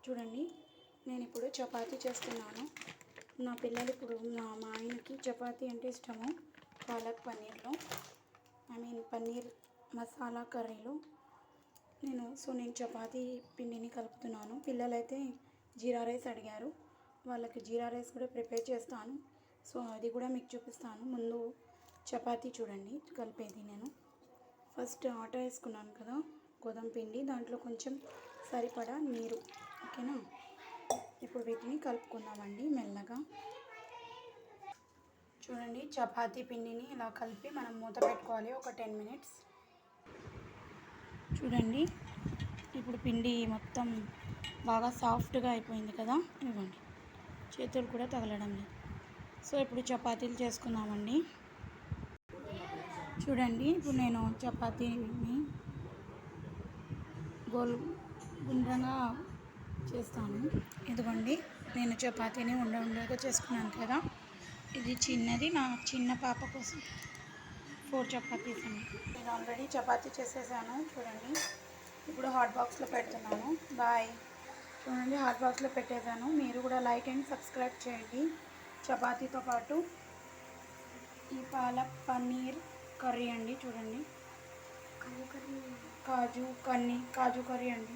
చూడండి, నేను ఇప్పుడు చపాతీ చేస్తున్నాను. నా పిల్లలు ఇప్పుడు మా ఆయనకి చపాతీ అంటే ఇష్టము. పాలక్ పన్నీర్లో పన్నీర్ మసాలా కర్రీలో నేను చపాతీ పిండిని కలుపుతున్నాను. పిల్లలైతే జీరా రైస్ అడిగారు. వాళ్ళకి జీరా రైస్ కూడా ప్రిపేర్ చేస్తాను. అది కూడా మీకు చూపిస్తాను. ముందు చపాతీ చూడండి కలిపేది. నేను ఫస్ట్ ఆటా వేసుకున్నాను కదా, గోధుమ పిండి, దాంట్లో కొంచెం సరిపడా నీరు. ఓకేనా? ఇప్పుడు వీటిని కలుపుకుందామండి మెల్లగా. చూడండి, చపాతీ పిండిని ఇలా కలిపి మనం మూత పెట్టుకోవాలి ఒక 10 మినిట్స్. చూడండి, ఇప్పుడు పిండి మొత్తం బాగా సాఫ్ట్గా అయిపోయింది కదా. ఇవ్వండి, చేతులు కూడా తగలడం లేదు. ఇప్పుడు చపాతీలు చేసుకుందామండి. చూడండి, ఇప్పుడు నేను చపాతీని గుండ్రంగా చేస్తాను. ఇదిగోండి, నేను చపాతీని ఉండగా చేసుకున్నాను కదా. ఇది చిన్నది, నా చిన్న పాప కోసం 4 చపాతీస్ అండి. నేను ఆల్రెడీ చపాతీ చేసేసాను. చూడండి, ఇప్పుడు హాట్ బాక్స్లో పెడుతున్నాను. బాయ్. చూడండి, హాట్ బాక్స్లో పెట్టేశాను. మీరు కూడా లైక్ అండ్ సబ్స్క్రైబ్ చేయండి. చపాతీతో పాటు ఈ పాలక్ పన్నీర్ కర్రీ అండి. చూడండి, కాజు కర్రీ అండి.